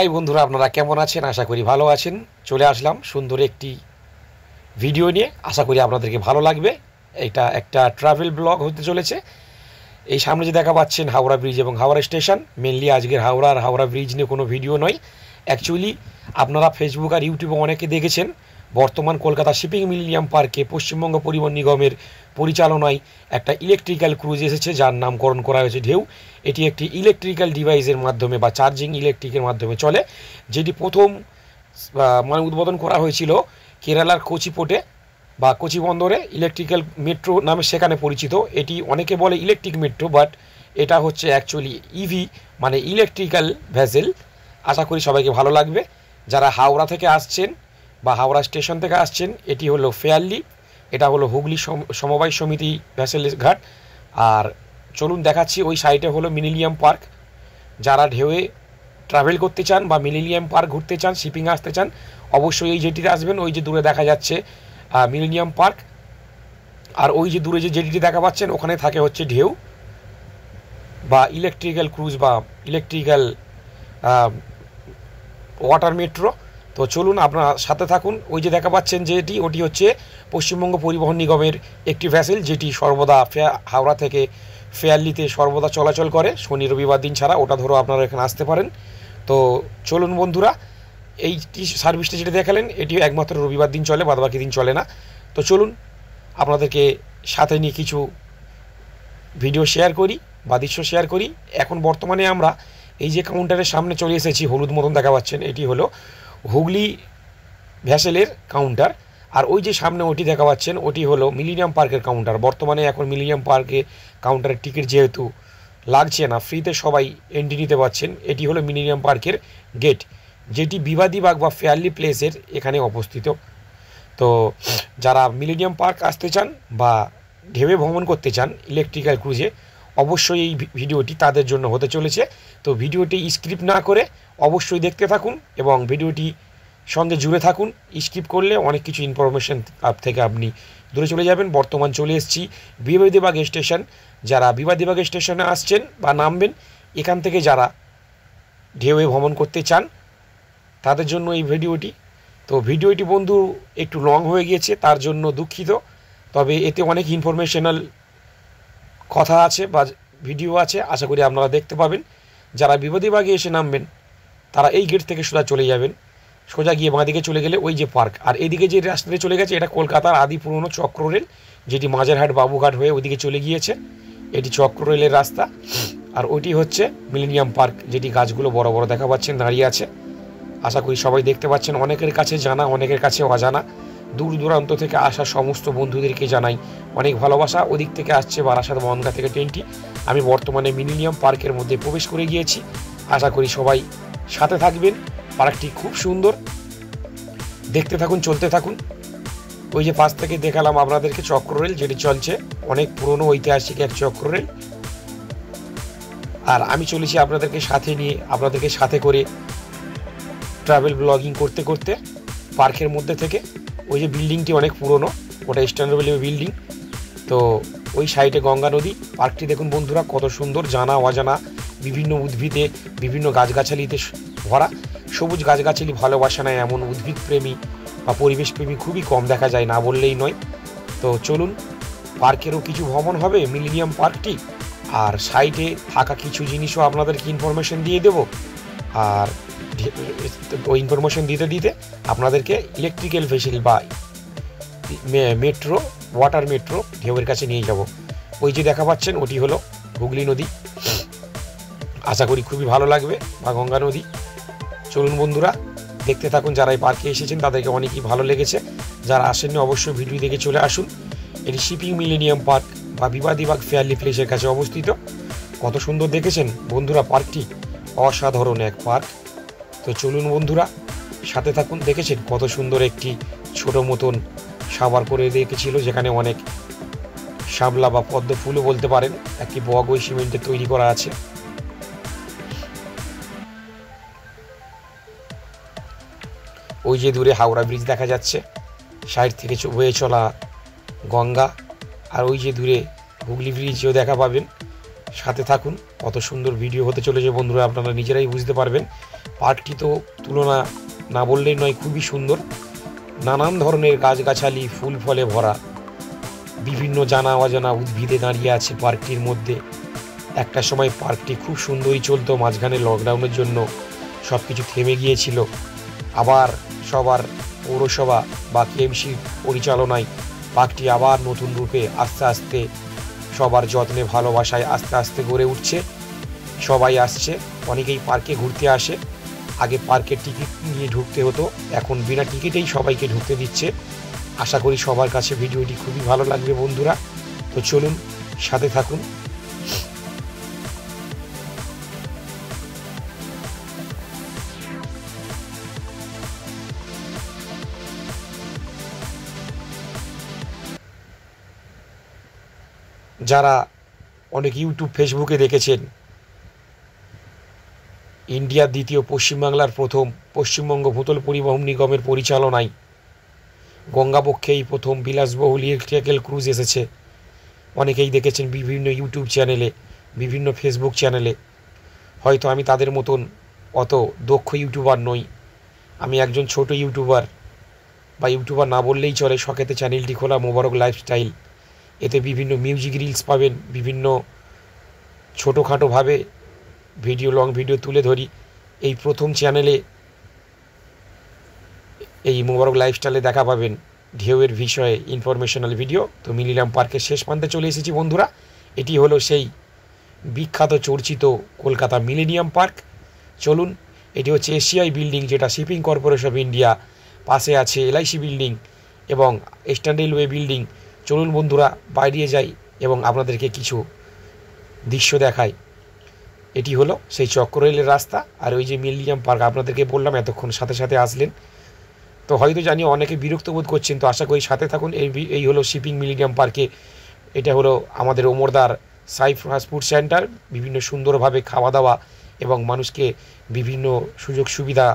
High বন্ধুরা, আপনারা কেমন আছেন? আশা করি ভালো আছেন। চলে আসলাম সুন্দর একটি ভিডিও নিয়ে, আশা করি আপনাদেরকে ভালো লাগবে। এটা একটা ট্রাভেল ব্লগ হতে চলেছে। এই সামনে যে দেখা পাচ্ছেন হাওড়া ব্রিজ এবং হাওড়া স্টেশন, মেনলি আজকের হাওড়া আর হাওড়া ব্রিজ নিয়ে কোনো ভিডিও নয়। অ্যাকচুয়ালি আপনারা ফেসবুক আর ইউটিউবে অনেকে দেখেছেন, বর্তমান কলকাতা শিপিং মিলেনিয়াম পার্কে পশ্চিমবঙ্গ পরিবহন নিগমের পরিচালনায় একটা ইলেকট্রিক্যাল ক্রুজ এসেছে, যার নামকরণ করা হয়েছে ঢেউ। এটি একটি ইলেকট্রিক্যাল ডিভাইসের মাধ্যমে বা চার্জিং ইলেকট্রিকের মাধ্যমে চলে, যেটি প্রথম উদ্বোধন করা হয়েছিল কেরালার কোচি পোর্টে বা কোচি বন্দরে। ইলেকট্রিক্যাল মেট্রো নামে সেখানে পরিচিত। এটি অনেকে বলে ইলেকট্রিক মেট্রো, বাট এটা হচ্ছে অ্যাকচুয়ালি ইভি মানে ইলেকট্রিক্যাল ভেসেল। আশা করি সবাইকে ভালো লাগবে। যারা হাওড়া থেকে আসছেন বা হাওড়া স্টেশন থেকে আসছেন, এটি হলো ফেয়ারলি, এটা হলো হুগলি সমবায় সমিতি ভেসেল ঘাট। আর চলুন দেখাচ্ছি, ওই সাইডে হলো মিলেনিয়াম পার্ক। যারা ঢেউয়ে ট্রাভেল করতে চান বা মিলেনিয়াম পার্ক ঘুরতে চান, শিপিংয়ে আসতে চান, অবশ্যই এই জেটিতে আসবেন। ওই যে দূরে দেখা যাচ্ছে মিলেনিয়াম পার্ক, আর ওই যে দূরে যে জেটিটি দেখা পাচ্ছেন ওখানে থাকে হচ্ছে ঢেউ বা ইলেকট্রিক্যাল ক্রুজ বা ইলেকট্রিক্যাল ওয়াটার মেট্রো। তো চলুন আপনারা সাথে থাকুন। ওই যে দেখা পাচ্ছেন যেটি, ওটি হচ্ছে পশ্চিমবঙ্গ পরিবহন নিগমের একটি ভ্যাসেল, যেটি সর্বদা হাওড়া থেকে ফেয়ারলিতে সর্বদা চলাচল করে, শনি রবিবার দিন ছাড়া। ওটা ধরো আপনারা এখানে আসতে পারেন। তো চলুন বন্ধুরা, এই সার্ভিসটা যেটা দেখালেন এটি একমাত্র রবিবার দিন চলে, বাদবাকি দিন চলে না। তো চলুন আপনাদেরকে সাথে নিয়ে কিছু ভিডিও শেয়ার করি বা দৃশ্য শেয়ার করি। এখন বর্তমানে আমরা এই যে কাউন্টারের সামনে চলে এসেছি, হলুদ মতন দেখা পাচ্ছেন, এটি হলো হুগলি ভ্যাসেলের কাউন্টার। আর ওই যে সামনে ওটি দেখা পাচ্ছেন, ওটি হলো মিলেনিয়াম পার্কের কাউন্টার। বর্তমানে এখন মিলেনিয়াম পার্কে কাউন্টারের টিকিট যেহেতু লাগছে না, ফ্রিতে সবাই এন্ট্রি নিতে পারছেন। এটি হলো মিলেনিয়াম পার্কের গেট, যেটি বিবাদীবাগ বা ফেয়ারলি প্লেসের এখানে অবস্থিত। তো যারা মিলেনিয়াম পার্ক আসতে চান বা ঢেউয়ে ভ্রমণ করতে চান ইলেকট্রিক্যাল ক্রুজে, অবশ্যই এই ভিডিওটি তাদের জন্য হতে চলেছে। তো ভিডিওটি স্ক্রিপ্ট না করে অবশ্যই দেখতে থাকুন এবং ভিডিওটি সঙ্গে জুড়ে থাকুন। স্কিপ করলে অনেক কিছু ইনফরমেশন থেকে আপনি দূরে চলে যাবেন। বর্তমান চলে এসেছি বিবাদীবাগ স্টেশন। যারা বিবাদীবাগ স্টেশনে আসছেন বা নামবেন, এখান থেকে যারা ঢেউয়ে ভ্রমণ করতে চান তাদের জন্য এই ভিডিওটি। তো ভিডিওটি বন্ধু একটু লং হয়ে গিয়েছে, তার জন্য দুঃখিত। তবে এতে অনেক ইনফরমেশনাল কথা আছে বা ভিডিও আছে, আশা করি আপনারা দেখতে পাবেন। যারা বিবাদীবাগে এসে নামবেন তারা এই গেট থেকে সোজা চলে যাবেন। সোজা গিয়ে বাঁদিকে চলে গেলে ওই যে পার্ক, আর এদিকে যে রাস্তাতে চলে গেছে এটা কলকাতার আদি পুরনো চক্র রেল, যেটি মাঝেরহাট বাবুঘাট হয়ে ওইদিকে চলে গিয়েছে। এটি চক্র রেলের রাস্তা। আর ওইটি হচ্ছে মিলেনিয়াম পার্ক, যেটি গাছগুলো বড় বড় দেখা পাচ্ছেন দাঁড়িয়ে আছে। আশা করি সবাই দেখতে পাচ্ছেন। অনেকের কাছে জানা, অনেকের কাছে অজানা। দূর দূরান্ত থেকে আসা সমস্ত বন্ধুদেরকে জানাই অনেক ভালোবাসা। ওদিক থেকে আসছে বারাসাত বনগাঁ থেকে ট্রেনটি। আমি বর্তমানে মিলেনিয়াম পার্কের মধ্যে প্রবেশ করে গিয়েছি। আশা করি সবাই সাথে থাকবেন। পার্কটি খুব সুন্দর, দেখতে থাকুন, চলতে থাকুন। ওই যে পাশ থেকে দেখালাম আপনাদেরকে চক্র রেল, যেটি চলছে, অনেক পুরনো ঐতিহাসিক এক চক্র রেল। আর আমি চলেছি আপনাদেরকে সাথে নিয়ে, আপনাদেরকে সাথে করে ট্রাভেল ব্লগিং করতে করতে পার্কের মধ্যে থেকে। ওই যে বিল্ডিংটি অনেক পুরনো, ওটা স্ট্যান্ডার্ড বিল্ডিং। তো ওই সাইডে গঙ্গা নদী। পার্কটি দেখুন বন্ধুরা কত সুন্দর, জানা অজানা বিভিন্ন উদ্ভিদে, বিভিন্ন গাছগাছালিতে ভরা। সবুজ গাছগাছালি ভালোবাসা নেয় এমন উদ্ভিদ প্রেমী বা পরিবেশ প্রেমী খুবই কম দেখা যায়, না বললেই নয়। তো চলুন, পার্কেরও কিছু ভ্রমণ হবে মিলেনিয়াম পার্কটি, আর সাইডে থাকা কিছু জিনিসও আপনাদেরকে ইনফরমেশন দিয়ে দেব। আর ওই ইনফরমেশন দিতে দিতে আপনাদেরকে ইলেকট্রিক্যাল ভেসেল বা মেট্রো, ওয়াটার মেট্রো ঢেউয়ের কাছে নিয়ে যাব। ওই যে দেখা পাচ্ছেন ওটি হলো হুগলি নদী। আশা করি খুবই ভালো লাগবে, বা গঙ্গা নদী। চলুন বন্ধুরা দেখতে থাকুন। যারা এই পার্কে এসেছেন তাদেরকে অনেকই ভালো লেগেছে, যারা আসেননি অবশ্যই ভিডিও দেখে চলে আসুন। এটি শিপিং মিলেনিয়াম পার্ক বা বিবাদীবাগ ফেয়ারলি প্লেসের কাছে অবস্থিত। কত সুন্দর দেখেছেন বন্ধুরা পার্কটি, অসাধারণ এক পার্ক। তো চলুন বন্ধুরা সাথে থাকুন। দেখেছেন কত সুন্দর একটি ছোট মতন সাবার করে রেখেছিল, যেখানে অনেক শাপলা বা পদ্ম ফুলও বলতে পারেন, একটি বগ ওই সিমেন্টের তৈরি করা আছে। ওই যে দূরে হাওড়া ব্রিজ দেখা যাচ্ছে, সাইড থেকে বয়ে চলা গঙ্গা। আর ওই যে দূরে হুগলি ব্রিজও দেখা পাবেন। সাথে থাকুন, কত সুন্দর ভিডিও হতে চলেছে বন্ধুরা, আপনারা নিজেরাই বুঝতে পারবেন। পার্কটি তো তুলনা না বললেই নয়, খুবই সুন্দর। নানান ধরনের গাছগাছালি, ফুল ফলে ভরা, বিভিন্ন জানা অজানা উদ্ভিদে দাঁড়িয়ে আছে পার্কটির মধ্যে। একটা সময় পার্কটি খুব সুন্দরই চলতো, মাঝখানে লকডাউনের জন্য সব কিছু থেমে গিয়েছিল। আবার সবার পৌরসভা বা কেএমসির পরিচালনায় পার্কটি আবার নতুন রূপে আস্তে আস্তে সবার যত্নে ভালোবাসায় আস্তে আস্তে গড়ে উঠছে। সবাই আসছে, অনেকেই পার্কে ঘুরতে আসে। আগে পার্কের টিকিট নিয়ে ঢুকতে হতো, এখন বিনা টিকিটেই সবাইকে ঢুকতে দিচ্ছে। আশা করি সবার কাছে ভিডিওটি খুবই ভালো লাগবে বন্ধুরা। তো চলুন সাথে থাকুন। যারা অনেক ইউটিউব ফেসবুকে দেখেছেন, ইন্ডিয়ার দ্বিতীয়, পশ্চিমবাংলার প্রথম, পশ্চিমবঙ্গ ভূতল পরিবহন নিগমের পরিচালনায় গঙ্গাবক্ষে এই প্রথম বিলাসবহুল ইলেকট্রিক্যাল ক্রুজ এসেছে। অনেকেই দেখেছেন বিভিন্ন ইউটিউব চ্যানেলে, বিভিন্ন ফেসবুক চ্যানেলে। হয়তো আমি তাদের মতন অত দক্ষ ইউটিউবার নই, আমি একজন ছোট ইউটিউবার, বা ইউটিউবার না বললেই চলে। শখেতে চ্যানেলটি খোলা মোবারক লাইফস্টাইল। এতে বিভিন্ন মিউজিক রিলস পাবেন, বিভিন্ন ছোটোখাটোভাবে ভিডিও, লং ভিডিও তুলে ধরি। এই প্রথম চ্যানেলে, এই মোবারক লাইফস্টাইলে দেখা পাবেন ঢেউয়ের বিষয়ে ইনফরমেশনাল ভিডিও। তো মিলিনিয়াম পার্কের শেষ প্রান্তে চলে এসেছি বন্ধুরা। এটি হলো সেই বিখ্যাত চর্চিত কলকাতা মিলেনিয়াম পার্ক। চলুন, এটি হচ্ছে এশিয়াই বিল্ডিং, যেটা শিপিং কর্পোরেশন অফ ইন্ডিয়া, পাশে আছে এলআইসি বিল্ডিং এবং ইস্টার্ন রেলওয়ে বিল্ডিং। চলুন বন্ধুরা বাইরে যাই এবং আপনাদেরকে কিছু দৃশ্য দেখাই। এটি হলো সেই চক্ররেলের রাস্তা, আর ওই যে মিলেনিয়াম পার্ক আপনাদেরকে বললাম, এতক্ষণ সাথে সাথে আসলেন। তো হয়তো জানি অনেকে বিরক্ত বোধ করছেন, তো আশা করি সাথে থাকুন। এই হলো শিপিং মিলেনিয়াম পার্কে। এটা হলো আমাদের ওমরদার সাই ফাস্ট ফুড সেন্টার। বিভিন্ন সুন্দরভাবে খাওয়া দাওয়া এবং মানুষকে বিভিন্ন সুযোগ সুবিধা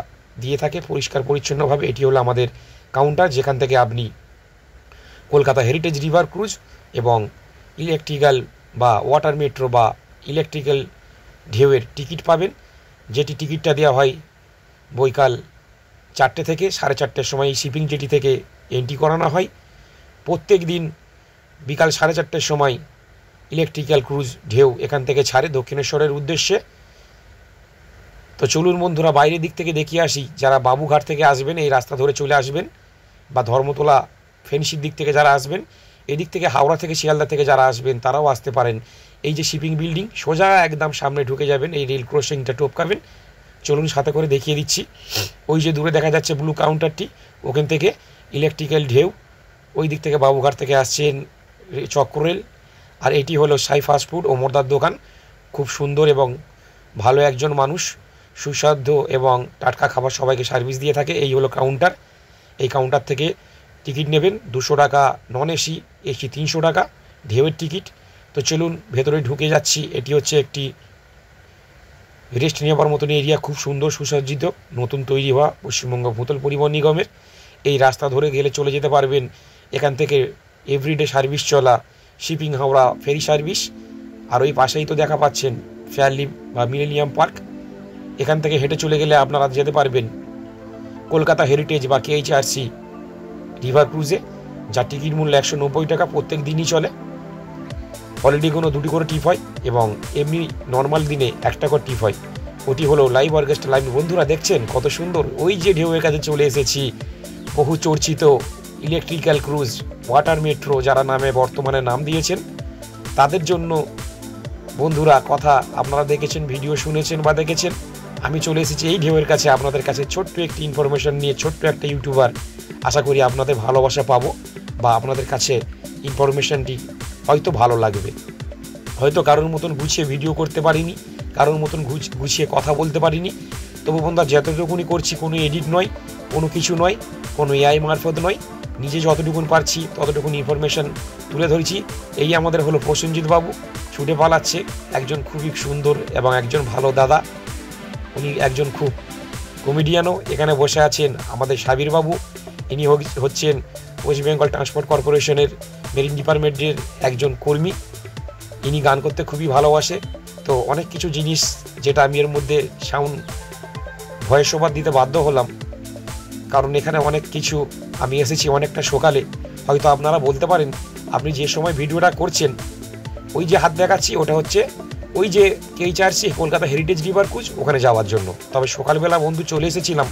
দিয়ে থাকে পরিষ্কার পরিচ্ছন্নভাবে। এটি হলো আমাদের কাউন্টার, যেখান থেকে আপনি কলকাতা হেরিটেজ রিভার ক্রুজ এবং ইলেকট্রিক্যাল বা ওয়াটার মেট্রো বা ইলেকট্রিক্যাল ঢেউয়ের টিকিট পাবেন। যেটি টিকিটটা দেওয়া হয় বৈকাল 4টে থেকে 4:30 সময় এই শিপিং জেটি থেকে এন্ট্রি করানো হয়। প্রত্যেক দিন বিকাল 4:30 সময় ইলেকট্রিক্যাল ক্রুজ ঢেউ এখান থেকে ছাড়ে দক্ষিণেশ্বরের উদ্দেশ্যে। তো চলুন বন্ধুরা বাইরের দিক থেকে দেখিয়ে আসি। যারা বাবুঘাট থেকে আসবেন এই রাস্তা ধরে চলে আসবেন, বা ধর্মতলা ফেন্সির দিক থেকে যারা আসবেন, এদিক থেকে হাওড়া থেকে শিয়ালদা থেকে যারা আসবেন তারাও আসতে পারেন। এই যে শিপিং বিল্ডিং, সোজা একদম সামনে ঢুকে যাবেন, এই রেল ক্রসিংটা টপকাবেন। চলুন সাথে করে দেখিয়ে দিচ্ছি। ওই যে দূরে দেখা যাচ্ছে ব্লু কাউন্টারটি, ওখান থেকে ইলেকট্রিক্যাল ঢেউ, ওই দিক থেকে বাবুঘাট থেকে আসছেন চক্ররেল। আর এটি হলো সাই ফাস্ট ফুড, ওমরদার দোকান। খুব সুন্দর এবং ভালো একজন মানুষ, সুস্বাদু এবং টাটকা খাবার সবাইকে সার্ভিস দিয়ে থাকে। এই হলো কাউন্টার। এই কাউন্টার থেকে টিকিট নেবেন 200 টাকা নন এসি, এসি 300 টাকা ঢেউয়ের টিকিট। তো চলুন ভেতরে ঢুকে যাচ্ছি। এটি হচ্ছে একটি রেস্ট নেওয়ার মতন এরিয়া, খুব সুন্দর সুসজ্জিত, নতুন তৈরি হওয়া পশ্চিমবঙ্গ ভূতল পরিবহন নিগমের। এই রাস্তা ধরে গেলে চলে যেতে পারবেন এখান থেকে এভরিডে সার্ভিস চলা শিপিং হাওড়া ফেরি সার্ভিস। আর ওই পাশেই তো দেখা পাচ্ছেন ফেয়ারলি বা মিলেনিয়াম পার্ক। এখান থেকে হেঁটে চলে গেলে আপনারা যেতে পারবেন কলকাতা হেরিটেজ বা কেএইচআরসি রিভার ক্রুজে, যার টিকিট মূল্য 190 টাকা। প্রত্যেক দিনই চলে, হলিডে কোনো 2টি করে টিপ হয় এবং এমনি নর্মাল দিনে 1টা করে টিপ হয়। ওটি হলো লাইভ অর্কেস্ট্রা লাইভ। বন্ধুরা দেখছেন কত সুন্দর, ওই যে ঢেউয়ের কাছে চলে এসেছি। বহু চর্চিত ইলেকট্রিক্যাল ক্রুজ, ওয়াটার মেট্রো যারা নামে বর্তমানে নাম দিয়েছেন, তাদের জন্য বন্ধুরা কথা আপনারা দেখেছেন, ভিডিও শুনেছেন বা দেখেছেন। আমি চলে এসেছি এই ঢেউয়ের কাছে আপনাদের কাছে ছোট্ট একটি ইনফরমেশন নিয়ে, ছোট্ট একটা ইউটিউবার। আশা করি আপনাদের ভালোবাসা পাবো বা আপনাদের কাছে ইনফরমেশনটি হয়তো ভালো লাগবে। হয়তো কারোর মতন গুছিয়ে ভিডিও করতে পারিনি, কারোর মতন গুছিয়ে কথা বলতে পারিনি, তবু বন্ধুরা যতটুকুনি করছি কোনো এডিট নয়, কোনো কিছু নয়, কোনো এআই মারফত নয়, নিজে যতটুকুন পারছি ততটুকুন ইনফরমেশন তুলে ধরেছি। এই আমাদের হলো প্রসেনজিৎ বাবু, ছুটে পালাচ্ছে, একজন খুবই সুন্দর এবং একজন ভালো দাদা। উনি একজন খুব কমেডিয়ানও। এখানে বসে আছেন আমাদের সাবির বাবু, ইনি হচ্ছেন ওয়েস্ট বেঙ্গল ট্রান্সপোর্ট কর্পোরেশনের মেরিন ডিপার্টমেন্টের একজন কর্মী। ইনি গান করতে খুবই ভালোবাসে। তো অনেক কিছু জিনিস যেটা আমি এর মধ্যে সাউন্ড ভয়েস ওভার দিতে বাধ্য হলাম, কারণ এখানে অনেক কিছু, আমি এসেছি অনেকটা সকালে। হয়তো আপনারা বলতে পারেন আপনি যে সময় ভিডিওটা করছেন, ওই যে হাত দেখাচ্ছি ওটা হচ্ছে ওই যে KHRC Kolkata heritage river cruise, ওখানে যাওয়ার জন্য। তবে সকালবেলা বন্ধু চলে এসেছিলাম,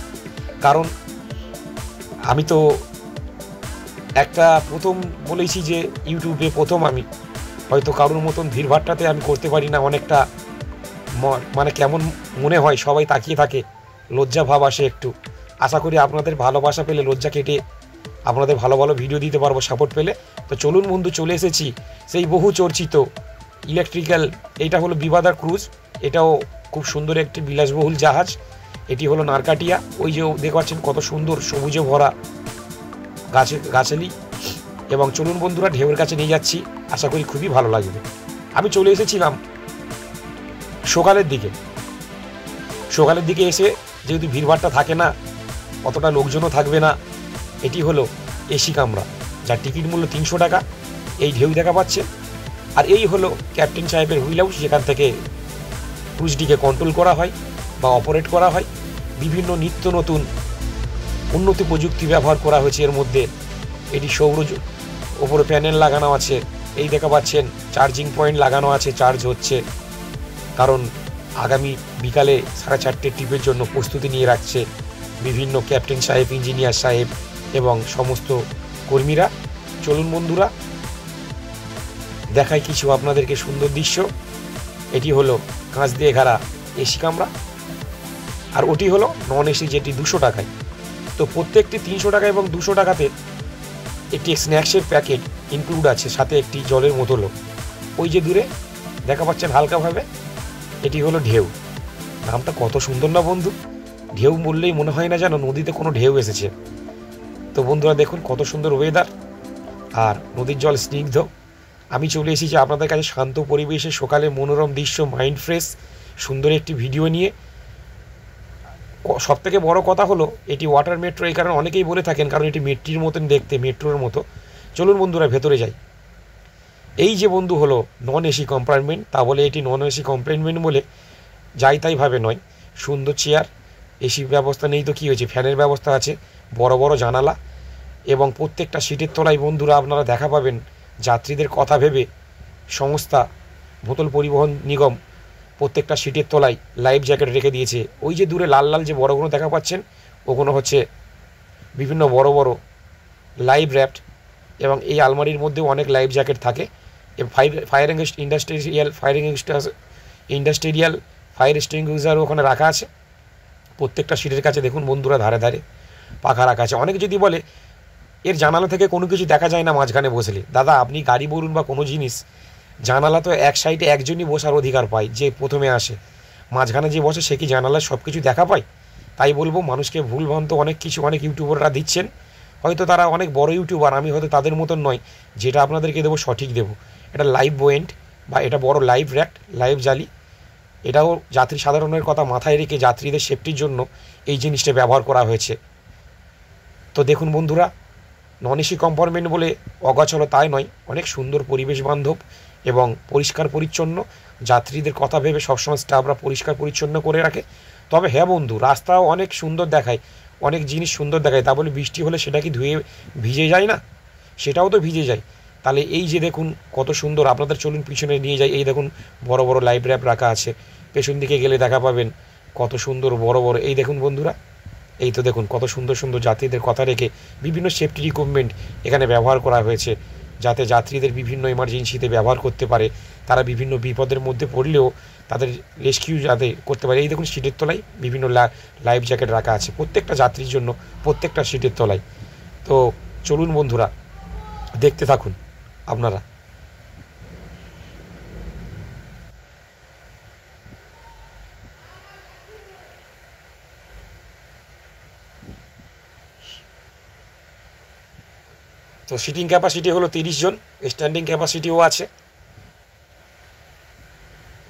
কারণ আমি তো একটা প্রথম বলেছি যে ইউটিউবে প্রথম আমি, হয়তো কারোর মতন ভিড়ভাট্টাতে আমি করতে পারি না, অনেকটা মানে কেমন মনে হয়, সবাই তাকিয়ে থাকে, লজ্জা ভাব আসে একটু। আশা করি আপনাদের ভালোবাসা পেলে, লজ্জা কেটে আপনাদের ভালো ভালো ভিডিও দিতে পারবো সাপোর্ট পেলে। তো চলুন বন্ধু, চলে এসেছি সেই বহু চর্চিত ইলেকট্রিক্যাল, এইটা হলো বিবাদার ক্রুজ। এটাও খুব সুন্দর একটি বিলাসবহুল জাহাজ। এটি হলো নারকাটিয়া। ওই যে দেখতে পাচ্ছেন কত সুন্দর সবুজে ভরা গাছালি। এবং চলুন বন্ধুরা, ঢেউয়ের কাছে নিয়ে যাচ্ছি, আশা করি খুবই ভালো লাগবে। আমি চলে এসেছিলাম সকালের দিকে। সকালের দিকে এসে যেহেতু ভিড়ভাড়টা থাকে না, অতটা লোকজনও থাকবে না, এটি হলো এসি কামরা, যার টিকিট মূল্য 300 টাকা। এই ঢেউ দেখা পাচ্ছে। আর এই হলো ক্যাপ্টেন সাহেবের হুইল হাউস, যেখান থেকে ক্রুজটিকে কন্ট্রোল করা হয় বা অপারেট করা হয়। বিভিন্ন নিত্য নতুন উন্নত প্রযুক্তি ব্যবহার করা হয়েছে এর মধ্যে। এটি সৌর ওপরে প্যানেল লাগানো আছে, এই দেখা পাচ্ছেন চার্জিং পয়েন্ট লাগানো আছে, চার্জ হচ্ছে, কারণ আগামী বিকালে 4:30 ট্রিপের জন্য প্রস্তুতি নিয়ে রাখছে বিভিন্ন ক্যাপ্টেন সাহেব, ইঞ্জিনিয়ার সাহেব এবং সমস্ত কর্মীরা। চলুন বন্ধুরা, দেখাই কিছু আপনাদেরকে সুন্দর দৃশ্য। এটি হলো কাঁচ দিয়ে ঘেরা এসি কামরা, আর ওটি হলো নন এসি, যেটি 200 টাকায়। তো প্রত্যেকটি 300 টাকা এবং 200 টাকাতে একটি স্ন্যাক্সের প্যাকেট ইনক্লুড আছে, সাথে একটি জলের বোতলও। ওই যে দূরে দেখা পাচ্ছেন হালকাভাবে, এটি হলো ঢেউ। নামটা কত সুন্দর না বন্ধু! ঢেউ বললেই মনে হয় না যেন নদীতে কোনো ঢেউ এসেছে। তো বন্ধুরা দেখুন কত সুন্দর ওয়েদার, আর নদীর জল স্নিগ্ধ। আমি চলে এসেছি আপনাদের কাছে শান্ত পরিবেশে, সকালে মনোরম দৃশ্য, মাইন্ড ফ্রেশ, সুন্দর একটি ভিডিও নিয়ে। সব থেকে বড় কথা হলো এটি ওয়াটার মেট্রো, এই কারণে অনেকেই বলে থাকেন, কারণ এটি মেট্রির মতন দেখতে, মেট্রোর মতো। চলুন বন্ধুরা ভেতরে যাই। এই যে বন্ধু হলো নন এসি কম্পার্টমেন্ট, তা বলে এটি নন এসি কম্পার্টমেন্ট বলে যাই তাই ভাবে নয়। সুন্দর চেয়ার, এসি ব্যবস্থা নেই তো কী হয়েছে, ফ্যানের ব্যবস্থা আছে, বড় বড় জানালা, এবং প্রত্যেকটা সিটের তলায় বন্ধুরা আপনারা দেখা পাবেন যাত্রীদের কথা ভেবে সংস্থা ভূতল পরিবহন নিগম প্রত্যেকটা সিটের তলায় লাইফ জ্যাকেট রেখে দিয়েছে। ওই যে দূরে লাল লাল যে বড়গুলো দেখা পাচ্ছেন, ওগুলো হচ্ছে বিভিন্ন বড় বড় লাইফ র্যাফট, এবং এই আলমারির মধ্যেও অনেক লাইফ জ্যাকেট থাকে। ফায়ার ইন্ডাস্ট্রিয়াল ফায়ার এক্সটিংগুইশারও ওখানে রাখা আছে। প্রত্যেকটা সিটের কাছে দেখুন বন্ধুরা ধারে ধারে পাখা রাখা আছে। অনেকে যদি বলে এর জানালা থেকে কোনো কিছু দেখা যায় না মাঝখানে বসলে, দাদা আপনি গাড়ি বলুন বা কোনো জিনিস, জানালা তো এক সাইডে একজনই বসার অধিকার পায়, যে প্রথমে আসে। মাঝখানে যে বসে সে কি জানালায় সব কিছু দেখা পায়? তাই বলবো মানুষকে ভুলভ্রান্ত অনেক কিছু অনেক ইউটিউবাররা দিচ্ছেন, হয়তো তারা অনেক বড় ইউটিউবার, আমি হয়তো তাদের মতন নয়। যেটা আপনাদেরকে দেবো সঠিক দেবো। এটা লাইভ বোয়েন্ট বা এটা বড় লাইভ র্যাক, লাইভ জালি। এটাও যাত্রী সাধারণের কথা মাথায় রেখে যাত্রীদের সেফটির জন্য এই জিনিসটা ব্যবহার করা হয়েছে। তো দেখুন বন্ধুরা, নন এসি কম্পার্টমেন্ট বলে অগাছালো তাই নয়, অনেক সুন্দর পরিবেশ বান্ধব এবং পরিষ্কার পরিচ্ছন্ন। যাত্রীদের কথা ভেবে সবসময় স্টাফরা পরিষ্কার পরিচ্ছন্ন করে রাখে। তবে হ্যাঁ বন্ধু, রাস্তাও অনেক সুন্দর দেখায়, অনেক জিনিস সুন্দর দেখায়। তা বলে বৃষ্টি হলে সেটা কি ধুয়ে ভিজে যায় না? সেটাও তো ভিজে যায়। তাহলে এই যে দেখুন কত সুন্দর, আপনাদের চলুন পিছনে নিয়ে যাই। এই দেখুন বড় বড় লাইভ র্যাপ রাখা আছে, পেছন দিকে গেলে দেখা পাবেন কত সুন্দর বড় বড়। এই দেখুন বন্ধুরা, এই তো দেখুন কত সুন্দর সুন্দর যাত্রীদের কথা রেখে বিভিন্ন সেফটি ইকুইপমেন্ট এখানে ব্যবহার করা হয়েছে, যাতে যাত্রীদের বিভিন্ন এমার্জেন্সিতে ব্যবহার করতে পারে, তারা বিভিন্ন বিপদের মধ্যে পড়লেও তাদের রেস্কিউ যাতে করতে পারে। এই দেখুন সিটের তলায় বিভিন্ন লাইফ জ্যাকেট রাখা আছে প্রত্যেকটা যাত্রীর জন্য, প্রত্যেকটা সিটের তলায়। তো চলুন বন্ধুরা দেখতে থাকুন আপনারা। তো সিটিং ক্যাপাসিটি হলো 30 জন, স্ট্যান্ডিং ক্যাপাসিটিও আছে।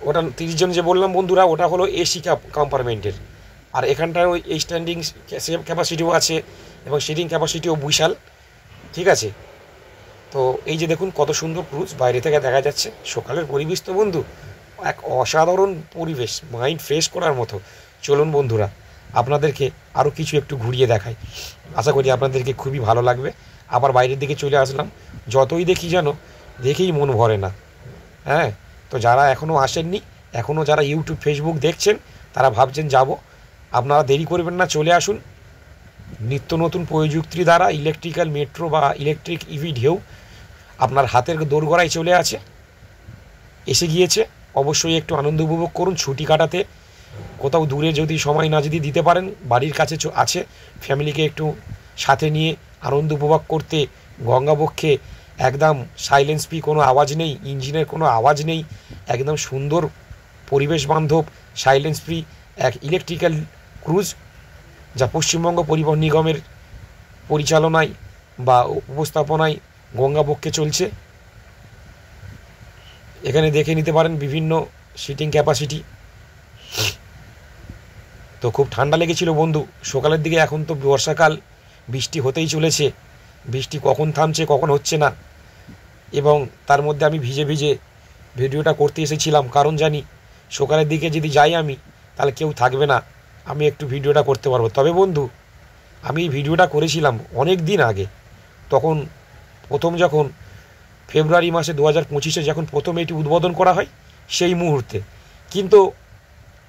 ওটা 30 জন যে বললাম বন্ধুরা, ওটা হলো এসি কম্পার্টমেন্টের। আর এখানটায় ওই স্ট্যান্ডিং ক্যাপাসিটিও আছে এবং সিটিং ক্যাপাসিটিও বিশাল, ঠিক আছে। তো এই যে দেখুন কত সুন্দর ক্রুজ বাইরে থেকে দেখা যাচ্ছে। সকালের পরিবেশ তো বন্ধু এক অসাধারণ পরিবেশ, মাইন্ড ফ্রেশ করার মতো। চলুন বন্ধুরা আপনাদেরকে আরও কিছু একটু ঘুরিয়ে দেখাই। আশা করি আপনাদেরকে খুবই ভালো লাগবে। আবার বাইরের দিকে চলে আসলাম, যতই দেখি যেন দেখেই মন ভরে না। হ্যাঁ, তো যারা এখনও আসেননি, এখনও যারা ইউটিউব ফেসবুক দেখছেন, তারা ভাবছেন যাব, আপনারা দেরি করবেন না, চলে আসুন। নিত্য নতুন প্রযুক্তি দ্বারা ইলেকট্রিক্যাল মেট্রো বা ইলেকট্রিক ইভি ঢেউ আপনার হাতের দোরগোড়ায় চলে এসে গিয়েছে। অবশ্যই একটু আনন্দ উপভোগ করুন ছুটি কাটাতে। কোথাও দূরে যদি সময় না যদি দিতে পারেন, বাড়ির কাছে আছে, ফ্যামিলিকে একটু সাথে নিয়ে আনন্দ উপভোগ করতে গঙ্গাবক্ষে একদম সাইলেন্স ফ্রি, কোনো আওয়াজ নেই, ইঞ্জিনের কোনো আওয়াজ নেই, একদম সুন্দর পরিবেশ বান্ধব সাইলেন্স ফ্রি এক ইলেকট্রিক্যাল ক্রুজ, যা পশ্চিমবঙ্গ পরিবহন নিগমের পরিচালনায় বা উপস্থাপনায় গঙ্গাবক্ষে চলছে। এখানে দেখে নিতে পারেন বিভিন্ন সিটিং ক্যাপাসিটি। তো খুব ঠান্ডা লেগেছিল বন্ধু সকালের দিকে। এখন তো বর্ষাকাল, বৃষ্টি হতেই চলেছে, বৃষ্টি কখন থামছে কখন হচ্ছে না, এবং তার মধ্যে আমি ভিজে ভিজে ভিডিওটা করতে এসেছিলাম, কারণ জানি সকালের দিকে যদি যাই আমি, তাহলে কেউ থাকবে না, আমি একটু ভিডিওটা করতে পারবো। তবে বন্ধু, আমি এই ভিডিওটা করেছিলাম অনেক দিন আগে, তখন যখন ফেব্রুয়ারি মাসে 2025-এ যখন প্রথম এটি উদ্বোধন করা হয়, সেই মুহূর্তে। কিন্তু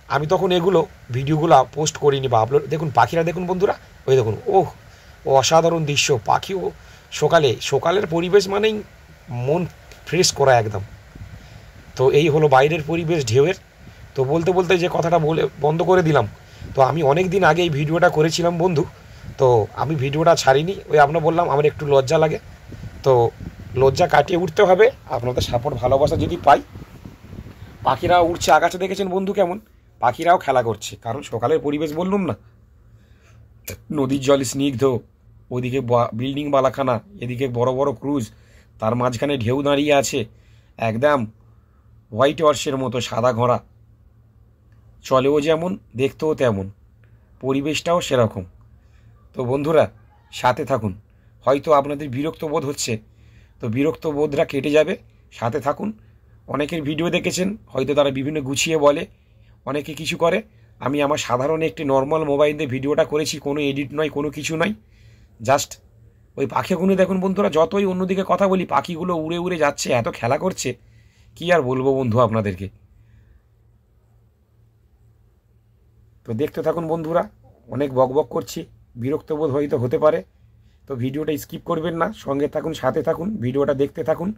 আমি তখন এগুলো ভিডিওগুলো পোস্ট করিনি বা আপলোড। দেখুন পাখিরা, দেখুন বন্ধুরা, ওই দেখুন, ওহ, অসাধারণ দৃশ্য। পাখিও সকালের পরিবেশ মানেই মন ফ্রেশ করা একদম। তো এই হলো বাইরের পরিবেশ ঢেউয়ের। তো বলতে বলতে যে কথাটা বন্ধ করে দিলাম। তো আমি অনেক দিন আগে এই ভিডিওটা করেছিলাম বন্ধু, তো আমি ভিডিওটা ছাড়িনি। ওই আপনার বললাম আমার একটু লজ্জা লাগে, তো লজ্জা কাটিয়ে উঠতে হবে। আপনাদের সাপোর্ট ভালোবাসা যদি পাই, পাখিরা উঠছে আগাছা, দেখেছেন বন্ধু কেমন, পাখিরাও খেলা করছে। কারণ সকালের পরিবেশ বললুম না, নদীর জল স্নিগ্ধ, ওদিকে বিল্ডিং বালাখানা, এদিকে বড় বড় ক্রুজ, তার মাঝখানে ঢেউ দাঁড়িয়ে আছে একদম হোয়াইট ওয়ার্সের মতো সাদা ঘোড়া। চলেও যেমন, দেখতেও তেমন, পরিবেশটাও সেরকম। তো বন্ধুরা সাথে থাকুন। হয়তো আপনাদের বিরক্ত বোধ হচ্ছে, তো বিরক্ত বোধরা কেটে যাবে, সাথে থাকুন। অনেকের ভিডিও দেখেছেন, হয়তো তারা বিভিন্ন গুছিয়ে বলে, অনেকে কিছু করে। আমি আমার সাধারণ একটি নর্মাল মোবাইল দিয়ে ভিডিওটা করেছি, কোনো এডিট নয়, কোনো কিছু নয়। জাস্ট ওই পাখিগুলো দেখুন বন্ধুরা, যতই অন্যদিকে কথা বলি, পাখিগুলো উড়ে উড়ে যাচ্ছে, এত খেলা করছে, কি আর বলবো বন্ধু আপনাদেরকে। তো দেখতে থাকুন বন্ধুরা, অনেক বকবক করছি, বিরক্তবোধ হয়তো হতে পারে, তো ভিডিওটা স্কিপ করবেন না, সঙ্গে থাকুন, সাথে থাকুন, ভিডিওটা দেখতে থাকুন,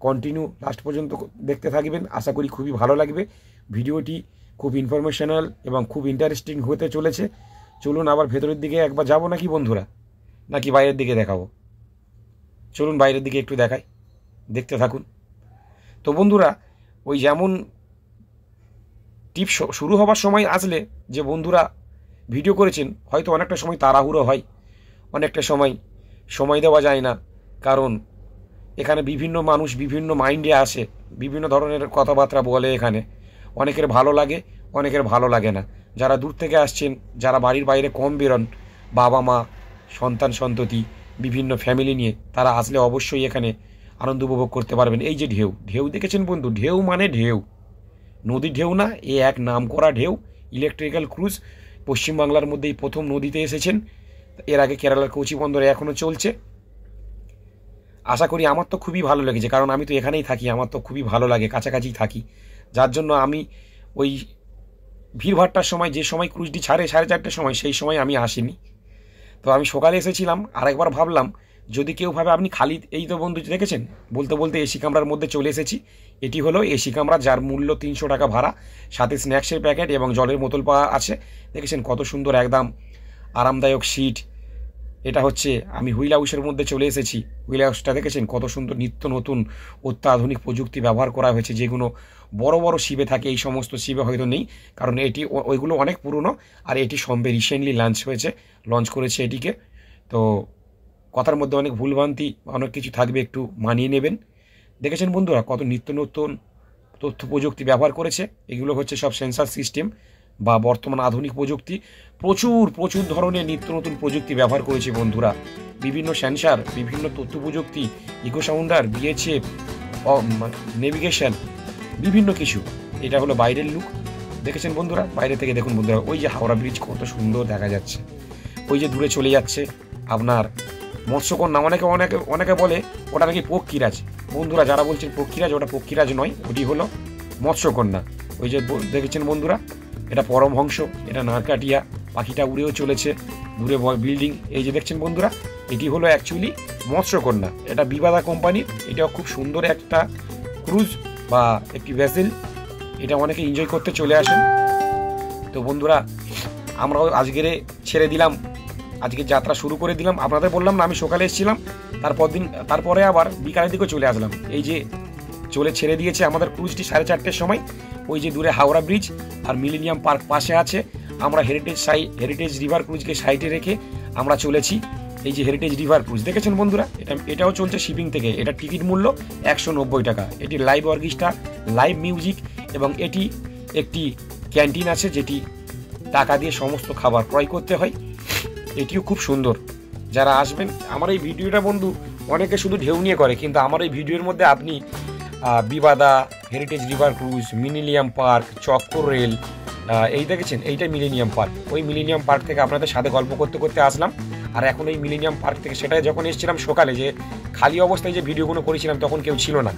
কন্টিনিউ লাস্ট পর্যন্ত দেখতে থাকবেন। আশা করি খুবই ভালো লাগবে। ভিডিওটি খুব ইনফরমেশনাল এবং খুব ইন্টারেস্টিং হতে চলেছে। চলুন আবার ভেতরের দিকে একবার যাবো নাকি বন্ধুরা, নাকি বাইরের দিকে দেখাবো? চলুন বাইরের দিকে একটু দেখাই, দেখতে থাকুন। তো বন্ধুরা, ওই যেমন টিপ শুরু হবার সময় আসলে যে বন্ধুরা ভিডিও করেছেন, হয়তো অনেকটা সময় তাড়াহুড়ো হয়, অনেকটা সময় দেওয়া যায় না, কারণ এখানে বিভিন্ন মানুষ বিভিন্ন মাইন্ডে আসে, বিভিন্ন ধরনের কথাবার্তা বলে। এখানে অনেকের ভালো লাগে, অনেকের ভালো লাগে না। যারা দূর থেকে আসছেন, যারা বাড়ির বাইরে কম বেরোন, বাবা মা, সন্তান সন্ততি, বিভিন্ন ফ্যামিলি নিয়ে, তারা আসলে অবশ্যই এখানে আনন্দ উপভোগ করতে পারবেন। এই যে ঢেউ দেখেছেন বন্ধু, ঢেউ মানে ঢেউ, নদীর ঢেউ না, এ এক নাম করা ঢেউ। ইলেকট্রিক্যাল ক্রুজ পশ্চিমবাংলার মধ্যেই প্রথম নদীতে এসেছেন। এর আগে কেরালার কোচি বন্দরে এখনও চলছে। আশা করি, আমার তো খুবই ভালো লেগেছে, কারণ আমি তো এখানেই থাকি, আমার তো খুবই ভালো লাগে, কাছাকাছি থাকি, যার জন্য আমি ওই ভিড়ভাট্টার সময়, যে সময় ক্রুজটি ছাড়ে 4:30টার সময়, সেই সময় আমি আসিনি। তো আমি সকালে এসেছিলাম, আরেকবার ভাবলাম যদি কেউ ভাবে আপনি খালি, এই তো বন্ধু দেখেছেন, বলতে বলতে এসি কামরার মধ্যে চলে এসেছি। এটি হলো এসি কামরা, যার মূল্য 300 টাকা ভাড়া, সাথে স্ন্যাক্সের প্যাকেট এবং জলের বোতল পাওয়া আছে। দেখেছেন কত সুন্দর একদম আরামদায়ক সিট। এটা হচ্ছে, আমি হুইল হাউসের মধ্যে চলে এসেছি। হুইল হাউসটা দেখেছেন কত সুন্দর, নিত্য নতুন অত্যাধুনিক প্রযুক্তি ব্যবহার করা হয়েছে, যেগুলো বড় বড় শিপে থাকে, এই সমস্ত শিপে হয়তো নেই, কারণ এটি ওইগুলো অনেক পুরনো। আর এটি সম্বে রিসেন্টলি লঞ্চ করেছে এটিকে। তো কথার মধ্যে অনেক ভুলভ্রান্তি, অনেক কিছু থাকবে, একটু মানিয়ে নেবেন। দেখেছেন বন্ধুরা কত নিত্য নতুন তথ্য প্রযুক্তি ব্যবহার করেছে। এগুলো হচ্ছে সব সেন্সার সিস্টেম বা বর্তমান আধুনিক প্রযুক্তি। প্রচুর ধরনের নিত্য নতুন প্রযুক্তি ব্যবহার করেছে বন্ধুরা। বিভিন্ন সেন্সার, বিভিন্ন তথ্য প্রযুক্তি, ইকো সাউন্ডার, বিএচএফ, নেভিগেশন, বিভিন্ন কিছু। এটা হলো বাইরের লুক। দেখেছেন বন্ধুরা, বাইরে থেকে দেখুন বন্ধুরা, ওই যে হাওড়া ব্রিজ কত সুন্দর দেখা যাচ্ছে। ওই যে দূরে চলে যাচ্ছে আপনার মৎস্যকন্যা। অনেকে অনেকে অনেকে বলে ওটা নাকি পক্ষীরাজ। বন্ধুরা যারা বলছেন পক্ষীরাজ, ওটা পক্ষীরাজ নয়, ওটি হলো মৎস্যকন্যা। ওই যে দেখেছেন বন্ধুরা, এটা পরমহংস, এটা নারকাটিয়া, পাখিটা উড়েও চলেছে, দূরে বিল্ডিং। এই যে দেখছেন বন্ধুরা, এটি হলো অ্যাকচুয়ালি মৎস্যকন্যা। এটা বিবাদা কোম্পানির, এটা খুব সুন্দর একটা ক্রুজ বা একটি ভেসেল। এটা অনেকে এনজয় করতে চলে আসেন। তো বন্ধুরা আমরাও আজকের ছেড়ে দিলাম, আজকে যাত্রা শুরু করে দিলাম। আপনাদের বললাম না আমি সকালে এসেছিলাম, তারপরে আবার বিকালের দিকেও চলে আসলাম। এই যে ছেড়ে দিয়েছে আমাদের ক্রুজটি 4:30টার সময়। ওই যে দূরে হাওড়া ব্রিজ আর মিলেনিয়াম পার্ক পাশে আছে। আমরা হেরিটেজ রিভার ক্রুজকে সাইডে রেখে আমরা চলেছি এই যে হেরিটেজ রিভার ক্রুজ। দেখেছেন বন্ধুরা, এটাও চলছে শিপিং থেকে। এটা টিকিট মূল্য 190 টাকা। এটি লাইভ অর্কেস্ট্রা, লাইভ মিউজিক এবং এটি একটি ক্যান্টিন আছে, যেটি টাকা দিয়ে সমস্ত খাবার ক্রয় করতে হয়। এটিও খুব সুন্দর। যারা আসবেন, আমার এই ভিডিওটা বন্ধু অনেকে শুধু ঢেউ নিয়ে করে, কিন্তু আমার এই ভিডিওর মধ্যে আপনি বিবাদা, heritage river cruise, Millennium Park, চক্কর রেল, এই দেখেছেন, এইটা মিলেনিয়াম পার্ক। ওই মিলেনিয়াম পার্ক থেকে আপনাদের সাথে গল্প করতে করতে আসলাম। আর এখন এই মিলেনিয়াম পার্ক থেকে, সেটাই যখন এসেছিলাম সকালে, যে খালি অবস্থায় যে ভিডিওগুলো করেছিলাম তখন কেউ ছিল না।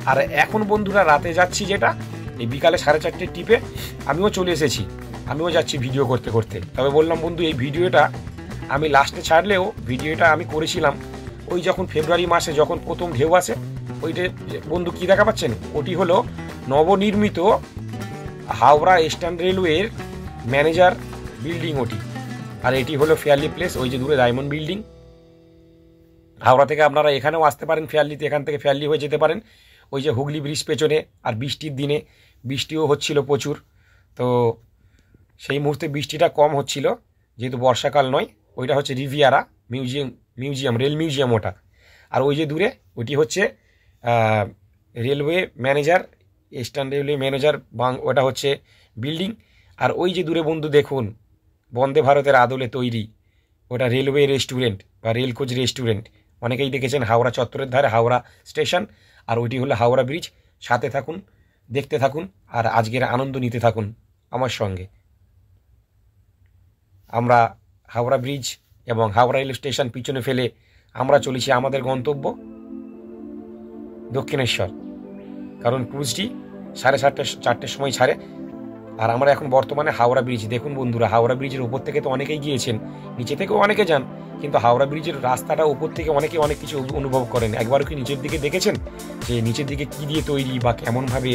আর এখন বন্ধুরা রাতে যাচ্ছি, যেটা এই বিকালে 4:30 টিপে আমিও চলে এসেছি, আমিও যাচ্ছি ভিডিও করতে করতে। তবে বললাম বন্ধু, এই ভিডিওটা আমি লাস্টে ছাড়লেও ভিডিওটা আমি করেছিলাম ওই যখন ফেব্রুয়ারি মাসে যখন প্রথম ঢেউ আসে। ওইটা বন্ধু কী দেখা পাচ্ছেন, ওটি হলো নবনির্মিত হাওড়া ইস্টার্ন রেলওয়ের ম্যানেজার বিল্ডিং ওটি। আর এটি হলো ফেয়ারলি প্লেস, ওই যে দূরে ডায়মন্ড বিল্ডিং। হাওড়া থেকে আপনারা এখানেও আসতে পারেন ফেয়ারলিতে, এখান থেকে ফেয়ারলি হয়ে যেতে পারেন। ওই যে হুগলি ব্রিজ পেছনে। আর বৃষ্টির দিনে বৃষ্টিও হচ্ছিল প্রচুর, তো সেই মুহূর্তে বৃষ্টিটা কম হচ্ছিল যেহেতু বর্ষাকাল নয়। ওইটা হচ্ছে রিভিয়ারা মিউজিয়াম, রেল মিউজিয়াম ওটা। আর ওই যে দূরে ওইটি হচ্ছে railway manager, eastern railway manager ওটা হচ্ছে বিল্ডিং। আর ওই যে দূরে বন্ধু দেখুন, বন্দে ভারতের আদলে তৈরি ওটা রেলওয়ে রেস্টুরেন্ট বা রেলকোচ রেস্টুরেন্ট। অনেকেই দেখেছেন হাওড়া চত্বরের ধারে হাওড়া স্টেশন। আর ওইটি হলো হাওড়া ব্রিজ। সাথে থাকুন, দেখতে থাকুন, আর আজকের আনন্দ নিতে থাকুন আমার সঙ্গে। আমরা হাওড়া ব্রিজ এবং হাওড়া রেল স্টেশন পিছনে ফেলে আমরা চলেছি আমাদের গন্তব্য দক্ষিণেশ্বর। কারণ ক্রুজটি 4:30টার সময় ছাড়ে। আর আমরা এখন বর্তমানে হাওড়া ব্রিজ। দেখুন বন্ধুরা, হাওড়া ব্রিজের উপর থেকে তো অনেকেই গিয়েছেন, নিচে থেকেও অনেকে যান, কিন্তু হাওড়া ব্রিজের রাস্তাটা উপর থেকে অনেকে অনেক কিছু অনুভব করেন। একবারও কি নিচের দিকে দেখেছেন যে নিচের দিকে কী দিয়ে তৈরি বা কেমনভাবে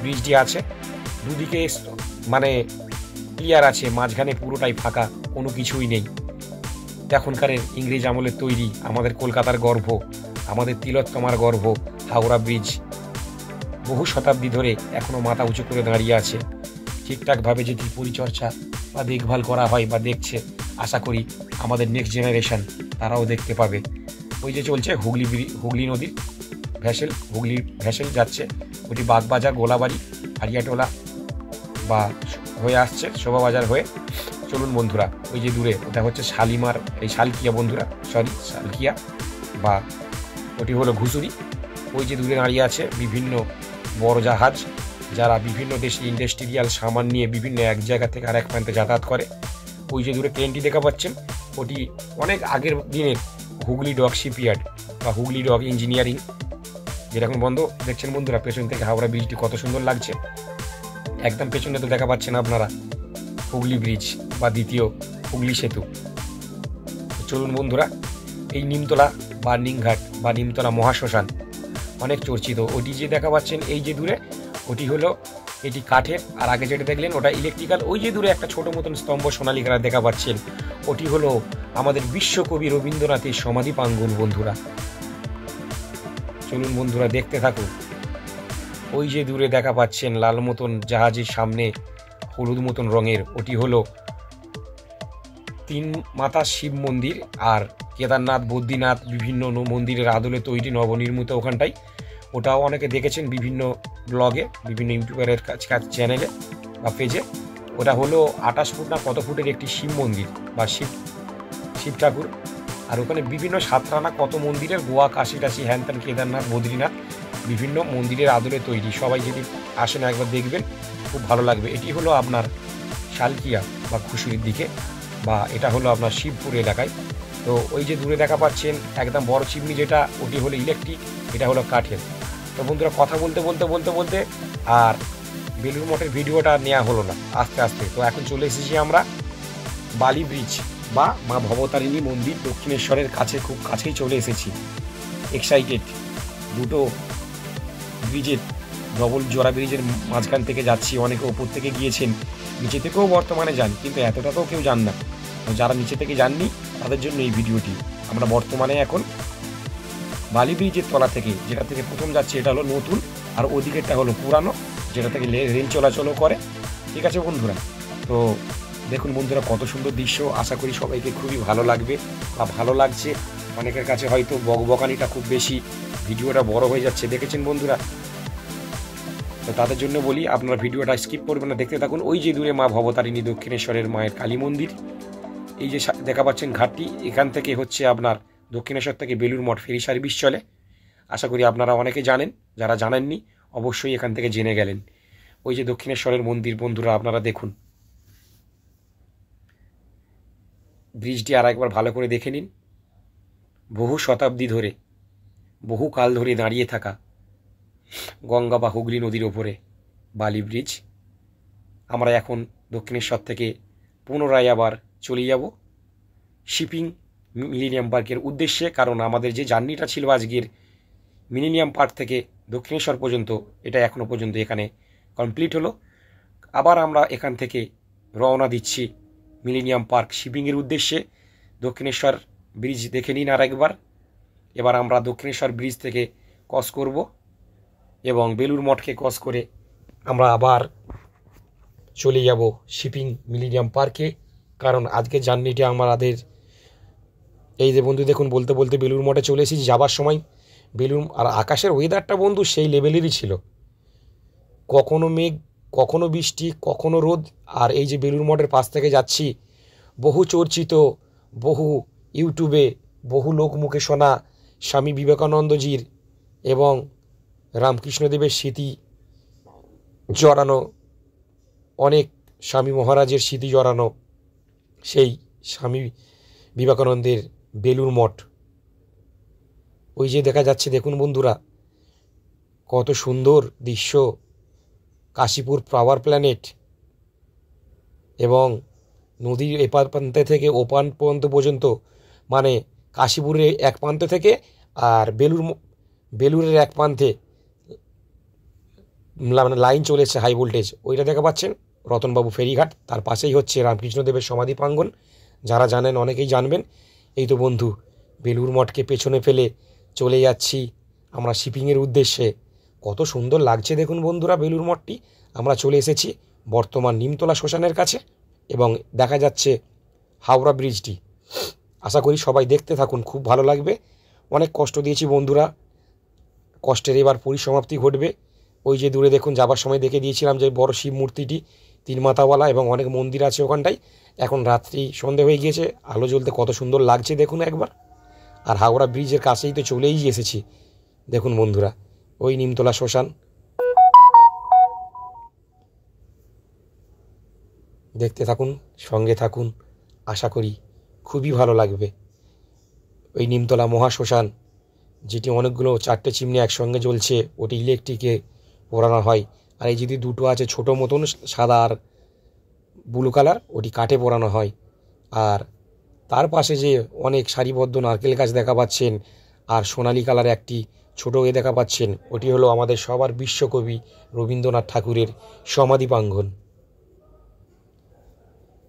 ব্রিজটি আছে? দুদিকে মানে ক্লিয়ার আছে, মাঝখানে পুরোটাই ফাঁকা, কোনো কিছুই নেই। এখনকার ইংরেজ আমলের তৈরি আমাদের কলকাতার গর্ব, আমাদের তিলোত্তমার গর্ব হাওড়া ব্রিজ। বহু শতাব্দী ধরে এখনও মাথা উঁচু করে দাঁড়িয়ে আছে। ঠিকঠাকভাবে যদি পরিচর্যা বা দেখভাল করা হয় বা দেখছে, আশা করি আমাদের নেক্সট জেনারেশন তারাও দেখতে পাবে। ওই যে চলছে হুগলি নদীর হুগলির ভ্যাসেল যাচ্ছে, ওটি বাগবাজার, গোলাবাড়ি, আরিয়াটোলা বা হয়ে আসছে শোভাবাজার হয়ে। চলুন বন্ধুরা, ওই যে দূরে ওটা হচ্ছে শালিমার, এই শালকিয়া বন্ধুরা, শালকিয়া বা ওটি হলো ঘুষুরি। ওই যে দূরে দাঁড়িয়ে আছে বিভিন্ন বড় জাহাজ, যারা বিভিন্ন দেশে ইন্ডাস্ট্রিয়াল সামান নিয়ে বিভিন্ন এক জায়গা থেকে আরেক প্রান্তে যাতায়াত করে। ওই যে দূরে ট্রেনটি দেখা পাচ্ছেন, ওটি অনেক আগের দিনের হুগলি ডক শিপইয়ার্ড বা হুগলি ডক ইঞ্জিনিয়ারিং, যেটা এখন বন্ধ। দেখছেন বন্ধুরা পেছন থেকে হাওড়া ব্রিজটি কত সুন্দর লাগছে। একদম পেছনে তো দেখা পাচ্ছেন আপনারা হুগলি ব্রিজ বা দ্বিতীয় হুগলি সেতু। চলুন বন্ধুরা, এই নিমতলা বার্নিংঘাট বা নিমতলা মহাশ্মশান অনেক চর্চিত। ওটি যে দেখা পাচ্ছেন এই যে দূরে, ওটি হলো এটি কাঠের, আর আগে যেটা দেখলেন ওটা ইলেকট্রিক্যাল। ওই যে দূরে একটা ছোট মতন স্তম্ভ সোনালী কালার দেখা পাচ্ছেন, ওটি হলো আমাদের বিশ্বকবি রবীন্দ্রনাথের সমাধি প্রাঙ্গণ বন্ধুরা। চলুন বন্ধুরা, দেখতে থাকুন। ওই যে দূরে দেখা পাচ্ছেন লাল মতন জাহাজের সামনে হলুদ মতন রঙের, ওটি হলো 3 মাথা শিব মন্দির। আর কেদারনাথ, বদ্রীনাথ বিভিন্ন মন্দিরের আদলে তৈরি নবনির্মিত ওখানটাই। ওটাও অনেকে দেখেছেন বিভিন্ন ব্লগে, বিভিন্ন ইউটিউবারের চ্যানেলে বা পেজে। ওটা হলো 28 ফুট না কত ফুটের একটি শিব মন্দির বা শিব ঠাকুর। আর ওখানে বিভিন্ন সাতরানা কত মন্দিরের, গোয়া, কাশি টাশি, হ্যান ত্যান, কেদারনাথ, বদ্রীনাথ বিভিন্ন মন্দিরের আদলে তৈরি। সবাই যদি আসেন একবার দেখবেন, খুব ভালো লাগবে। এটি হলো আপনার শালকিয়া বা খুশুরির দিকে, বা এটা হলো আপনার শিবপুর এলাকায়। তো ওই যে দূরে দেখা পাচ্ছেন একদম বড় চিমনি যেটা, ওটি হলো ইলেকট্রিক, এটা হলো কাঠের। তো বন্ধুরা কথা বলতে বলতে বলতে বলতে আর বেলুড় মঠের ভিডিওটা নেওয়া হলো না আস্তে আস্তে। তো এখন চলে এসেছি আমরা বালি ব্রিজ বা মা ভবতারিণী মন্দির দক্ষিণেশ্বরের কাছে, খুব কাছেই চলে এসেছি। এক্সাইটেড, দুটো ব্রিজের ডবল জোড়া ব্রিজের মাঝখান থেকে যাচ্ছি। অনেকে ওপর থেকে গিয়েছেন, নিচে থেকেও বর্তমানে যান, কিন্তু এতটাও কেউ যান না। যারা নিচে থেকে যাননি তাদের জন্য এই ভিডিওটি। আমরা বর্তমানে এখন বালি ব্রিজের তলা থেকে, যেটা থেকে প্রথম যাচ্ছে এটা হলো নতুন, আর ওদিকেরটা হলো পুরানো, যেটা থেকে রেল চলাচলও করে। ঠিক আছে বন্ধুরা, তো দেখুন বন্ধুরা কত সুন্দর দৃশ্য। আশা করি সবাইকে খুবই ভালো লাগবে বা ভালো লাগছে। অনেকের কাছে হয়তো বকবকানিটা খুব বেশি, ভিডিওটা বড় হয়ে যাচ্ছে, দেখেছেন বন্ধুরা। তো তাদের জন্য বলি আপনারা ভিডিওটা স্কিপ করবেন না, দেখতে থাকুন। ওই যে দূরে মা ভবতারিণী দক্ষিণেশ্বরের মায়ের কালী মন্দির, এই যে দেখা পাচ্ছেন ঘাটটি, এখান থেকে হচ্ছে আপনার দক্ষিণেশ্বর থেকে বেলুড় মঠ ফেরি সার্ভিস চলে। আশা করি আপনারা অনেকে জানেন, যারা জানেননি অবশ্যই এখান থেকে জেনে গেলেন। ওই যে দক্ষিণেশ্বরের মন্দির বন্ধুরা, আপনারা দেখুন ব্রিজটি আর একবার ভালো করে দেখে নিন। বহু শতাব্দী ধরে, বহু কাল ধরে দাঁড়িয়ে থাকা গঙ্গা বা হুগলি নদীর ওপরে বালি ব্রিজ। আমরা এখন দক্ষিণেশ্বর থেকে পুনরায় আবার চলে যাব শিপিং মিলেনিয়াম পার্কের উদ্দেশ্যে, কারণ আমাদের যে জার্নিটা ছিল আজকের মিলেনিয়াম পার্ক থেকে দক্ষিণেশ্বর পর্যন্ত, এটা এখনও পর্যন্ত এখানে কমপ্লিট হলো। আবার আমরা এখান থেকে রওনা দিচ্ছি মিলেনিয়াম পার্ক শিপিংয়ের উদ্দেশ্যে। দক্ষিণেশ্বর ব্রিজ দেখে নিন আর একবার। এবার আমরা দক্ষিণেশ্বর ব্রিজ থেকে ক্রস করব এবং বেলুড় মঠকে ক্রস করে আমরা আবার চলে যাব শিপিং মিলেনিয়াম পার্কে, কারণ আজকে জার্নিটা আমাদের এই যে বন্ধু দেখুন বলতে বলতে বেলুড় মঠে চলে এসেছি। যাবার সময় বেলুড় আর আকাশের ওয়েদারটা বন্ধু সেই লেভেলেরই ছিল, কখনো মেঘ, কখনো বৃষ্টি, কখনো রোদ। আর এই যে বেলুড় মঠের পাশ থেকে যাচ্ছি, বহু চর্চিত, বহু ইউটিউবে, বহু লোক মুখে শোনা স্বামী বিবেকানন্দজির এবং রামকৃষ্ণদেবের স্মৃতি জড়ানো, অনেক স্বামী মহারাজের স্মৃতি জড়ানো সেই স্বামী বিবেকানন্দের বেলুড় মঠ। ওই যে দেখা যাচ্ছে দেখুন বন্ধুরা কত সুন্দর দৃশ্য, কাশীপুর পাওয়ার প্ল্যানেট এবং নদীর এপার প্রান্তে থেকে ওপার প্রান্ত পর্যন্ত, মানে কাশীপুরের এক প্রান্ত থেকে আর বেলুড়ের এক প্রান্তে মানে লাইন চলেছে হাই ভোল্টেজ, ওইটা দেখা পাচ্ছেন রতনবাবু ফেরিঘাট। তার পাশেই হচ্ছে রামকৃষ্ণদেবের সমাধি প্রাঙ্গণ, যারা জানেন অনেকেই জানবেন। এই তো বন্ধু বেলুড় মঠকে পেছনে ফেলে চলে যাচ্ছি আমরা শিপিংয়ের উদ্দেশ্যে। কত সুন্দর লাগছে দেখুন বন্ধুরা বেলুড় মঠটি। আমরা চলে এসেছি বর্তমান নিমতলা শ্মশানের কাছে এবং দেখা যাচ্ছে হাওড়া ব্রিজটি। আশা করি সবাই দেখতে থাকুন, খুব ভালো লাগবে। অনেক কষ্ট দিয়েছি বন্ধুরা, কষ্টের এবার পরিসমাপ্তি ঘটবে। ওই যে দূরে দেখুন যাবার সময় দেখে দিয়েছিলাম যে বড় শিব মূর্তিটি, তিন মাথাওয়ালা, এবং অনেক মন্দির আছে ওখানটায়। এখন রাত্রি সন্ধে হয়ে গিয়েছে, আলো জ্বলতে কত সুন্দর লাগছে দেখুন একবার। আর হাওড়া ব্রিজের কাছেই তো চলেই এসেছি দেখুন বন্ধুরা, ওই নিমতলা শ্মশান। দেখতে থাকুন, সঙ্গে থাকুন, আশা করি খুবই ভালো লাগবে। ওই নিমতলা মহাশ্মশান, যেটি অনেকগুলো চারটে চিমনি একসঙ্গে জ্বলছে, ওটি ইলেকট্রিকে পোড়ানো হয়। আর এই যদি দুটো আছে ছোটো মতন সাদা আর ব্লু কালার, ওটি কাঠে পোড়ানো হয়। আর তার পাশে যে অনেক সারিবদ্ধ নারকেল গাছ দেখা পাচ্ছেন, আর সোনালি কালার একটি ছোটো দেখা পাচ্ছেন, ওটি হলো আমাদের সবার বিশ্বকবি রবীন্দ্রনাথ ঠাকুরের সমাধি প্রাঙ্গণ।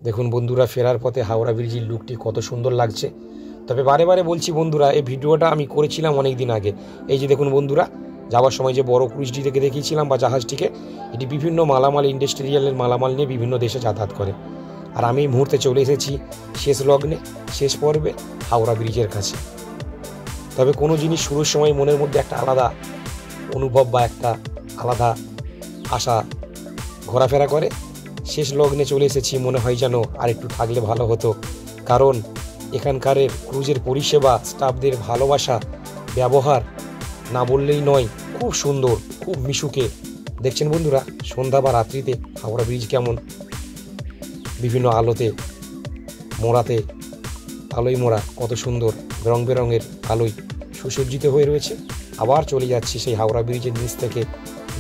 দেখুন বন্ধুরা ফেরার পথে হাওড়া ব্রিজের লুকটি কত সুন্দর লাগছে। তবে বারে বারে বলছি বন্ধুরা, এই ভিডিওটা আমি করেছিলাম অনেক দিন আগে। এই যে দেখুন বন্ধুরা যাওয়ার সময় যে বড় ক্রুজটি থেকে দেখিয়েছিলাম বা জাহাজটিকে, এটি বিভিন্ন মালামাল, ইন্ডাস্ট্রিয়ালের মালামাল নিয়ে বিভিন্ন দেশে যাতায়াত করে। আর আমি এই মুহূর্তে চলে এসেছি শেষ লগ্নে, শেষ পর্বে হাওড়া ব্রিজের কাছে। তবে কোনো জিনিস শুরুর সময় মনের মধ্যে একটা আলাদা অনুভব বা একটা আলাদা আশা ঘোরাফেরা করে। শেষ লগ্নে চলে এসেছি, মনে হয় যেন আর একটু থাকলে ভালো হতো, কারণ এখানকারের ক্রুজের পরিষেবা, স্টাফদের ভালোবাসা, ব্যবহার না বললেই নয়, খুব সুন্দর, খুব মিশুকে। দেখছেন বন্ধুরা সন্ধ্যা বা রাত্রিতে হাওড়া ব্রিজ কেমন বিভিন্ন আলোতে মোড়াতে, আলোয় মোড়া, কত সুন্দর রং বেরঙের আলোয় সুসজ্জিত হয়ে রয়েছে। আবার চলে যাচ্ছি সেই হাওড়া ব্রিজের নিচ থেকে,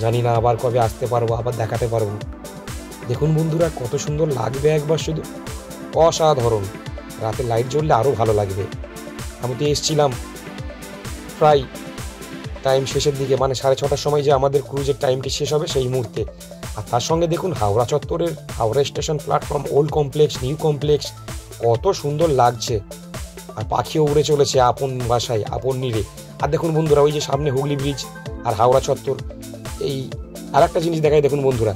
জানি না আবার কবে আসতে পারবো, আবার দেখাতে পারবো। দেখুন বন্ধুরা কত সুন্দর লাগবে একবার শুধু, অসাধারণ। রাতে লাইট জ্বললে আরও ভালো লাগবে। আমি তো এসেছিলাম প্রায় টাইম শেষের দিকে, মানে 6:30টার সময় যে আমাদের ক্রুজের টাইমটি শেষ হবে সেই মুহূর্তে। আর তার সঙ্গে দেখুন হাওড়া চত্বরের Howrah station platform, old complex, new complex, কত সুন্দর লাগছে। আর পাখিও উড়ে চলেছে আপন বাসায়, আপন নীড়ে। আর দেখুন বন্ধুরা ওই যে সামনে হুগলি ব্রিজ আর হাওড়া চত্বর। এই আর একটা জিনিস দেখাই, দেখুন বন্ধুরা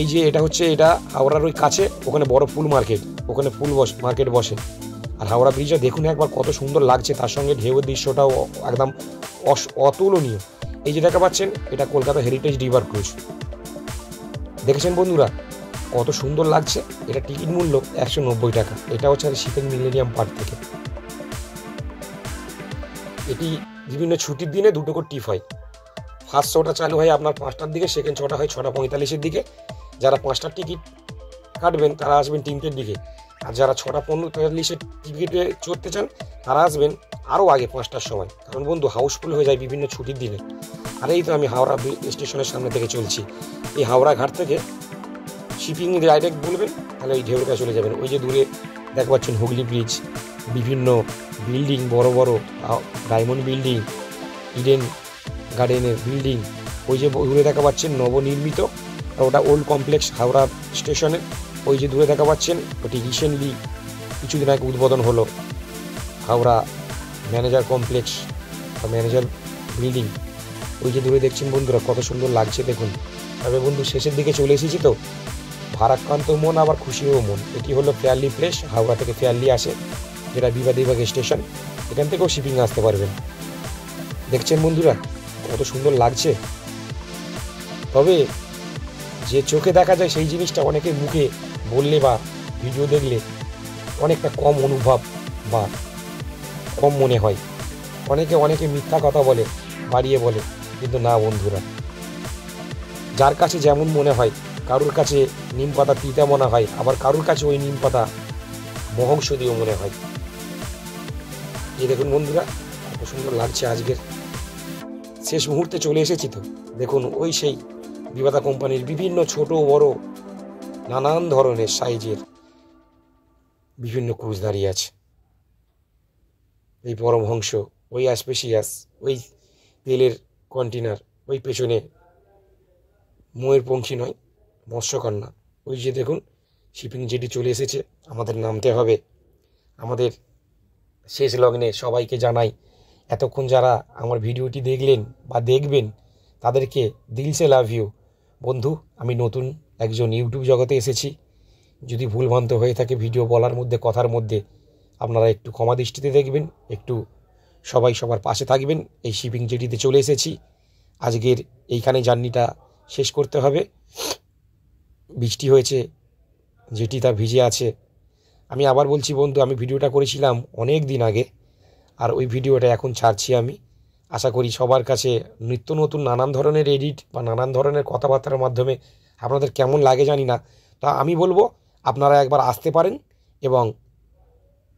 এই যে এটা হাওড়ার ওই কাছে, ওখানে বড় ফুল মার্কেট, ওখানে ফুল মার্কেট বসে। আর হাওড়া ব্রিজটা দেখুন একবার কত সুন্দর লাগছে, তার সঙ্গে ঢেউয়ের দৃশ্যটাও একদম অতুলনীয়। এই যে দেখা পাচ্ছেন এটা কলকাতা হেরিটেজ রিভার ক্রুজ। দেখেছেন বন্ধুরা কত সুন্দর লাগছে। এটা টিকিট মূল্য 190 টাকা। এটা হচ্ছে শিপিং মিলেনিয়াম পার্ক থেকে। এটি বিভিন্ন ছুটির দিনে 2টো করে টিপ হয়। ফার্স্ট শোটা চালু হয় আপনার 5টার দিকে, সেকেন্ড শোটা হয় 6:45-এর দিকে। যারা 5টার টিকিট কাটবেন তারা আসবেন 3টের দিকে, আর যারা 6:45-এর টিকিটে চড়তে চান তারা আসবেন আরও আগে 5টার সময়। কারণ বন্ধু হাউসফুল হয়ে যায় বিভিন্ন ছুটির দিনে। আর এই তো আমি হাওড়া স্টেশনের সামনে থেকে চলছি। এই হাওড়া ঘাট থেকে শিপিং ডাইরেক্ট বলবেন, তাহলে ওই ঢেউটা চলে যাবেন। ওই যে দূরে দেখতে পাচ্ছেন হুগলি ব্রিজ, বিভিন্ন বিল্ডিং, বড় বড় ডায়মন্ড বিল্ডিং, ইডেন গার্ডেনের বিল্ডিং। ওই যে দূরে দেখা পাচ্ছেন নবনির্মিত, আর ওটা ওল্ড কমপ্লেক্স হাওড়া স্টেশনের। ওই যে দূরে দেখা পাচ্ছেন ওটি রিসেন্টলি কিছুদিন আগে উদ্বোধন হলো হাওড়া ম্যানেজার কমপ্লেক্স বা ম্যানেজার বিল্ডিং। ওই যে দূরে দেখছেন বন্ধুরা কত সুন্দর লাগছে দেখুন। তবে বন্ধু শেষের দিকে চলে এসেছি তো, ভারাক্রান্ত মন আবার খুশিও মন। এটি হলো ফেয়ারলি প্লেস, হাওড়া থেকে ফেয়ারলি আসে, যেটা বিভাগ স্টেশন। এখান থেকেও শিপিং আসতে পারবেন। দেখছেন বন্ধুরা কত সুন্দর লাগছে। তবে যে চোখে দেখা যায় সেই জিনিসটা অনেকের মুখে বললে বা ভিডিও দেখলে অনেকটা কম অনুভব বা কম মনে হয়। অনেকে মিথ্যা কথা বলে, বাড়িয়ে বলে, কিন্তু না বন্ধুরা, যার কাছে যেমন মনে হয়, কারুর কাছে নিম পাতা তিতা মনে হয়, আবার কারুর কাছে ওই নিম পাতা মহৌষধিও মনে হয়। এই দেখুন বন্ধুরা কত সুন্দর লাগছে। আজকের শেষ মুহূর্তে চলে এসেছি তো, দেখুন ওই সেই বিবাদা কোম্পানির বিভিন্ন ছোট বড় নানান ধরনের সাইজের বিভিন্ন ক্রুজ দাঁড়িয়ে আছে। এই পরমহংস, ওই অ্যাসপেসিয়াস, ওই তেলের কন্টেনার, ওই পেছনে ময়ূরপঙ্খী নয় মৎস্যকন্যা। ওই যে দেখুন শিপিং জেটি চলে এসেছে, আমাদের নামতে হবে। আমাদের শেষ লগ্নে সবাইকে জানাই, এতক্ষণ যারা আমার ভিডিওটি দেখলেন বা দেখবেন তাদেরকে দিলসে লাভ ইউ। বন্ধু আমি নতুন একজন ইউটিউব জগতে এসেছি, যদি ভুলভ্রান্ত হয়ে থাকে ভিডিও বলার মধ্যে, কথার মধ্যে, আপনারা একটু ক্ষমা দৃষ্টিতে দেখবেন, একটু সবাই সবার পাশে থাকবেন। এই শিপিং জেটিতে চলে এসেছি, আজকের এইখানে জার্নিটা শেষ করতে হবে। বৃষ্টি হয়েছে, জেটিটা ভিজে আছে। আমি আবার বলছি বন্ধু, আমি ভিডিওটা করেছিলাম অনেক দিন আগে, আর ওই ভিডিওটা এখন ছাড়ছি আমি। আশা করি সবার কাছে নিত্য নতুন নানান ধরনের এডিট বা নানান ধরনের কথাবার্তার মাধ্যমে আপনাদের কেমন লাগে জানি না। তা আমি বলবো আপনারা একবার আসতে পারেন, এবং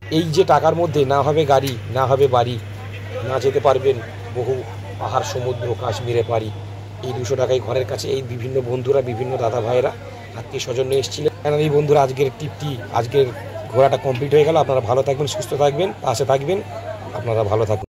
এই যে টাকার মধ্যে না হবে গাড়ি, না হবে বাড়ি, না যেতে পারবেন বহু পাহাড়, সমুদ্র, কাশ্মীরে পারি, এই 200 টাকায় ঘরের কাছে এই বিভিন্ন বন্ধুরা, বিভিন্ন দাদা ভাইয়েরা, আত্মীয় স্বজন নিয়ে এসেছিলেন। এই বন্ধুরা আজকের টিপটি, আজকের ঘোরাটা কমপ্লিট হয়ে গেল। আপনারা ভালো থাকবেন, সুস্থ থাকবেন, পাশে থাকবেন, আপনারা ভালো থাকবেন।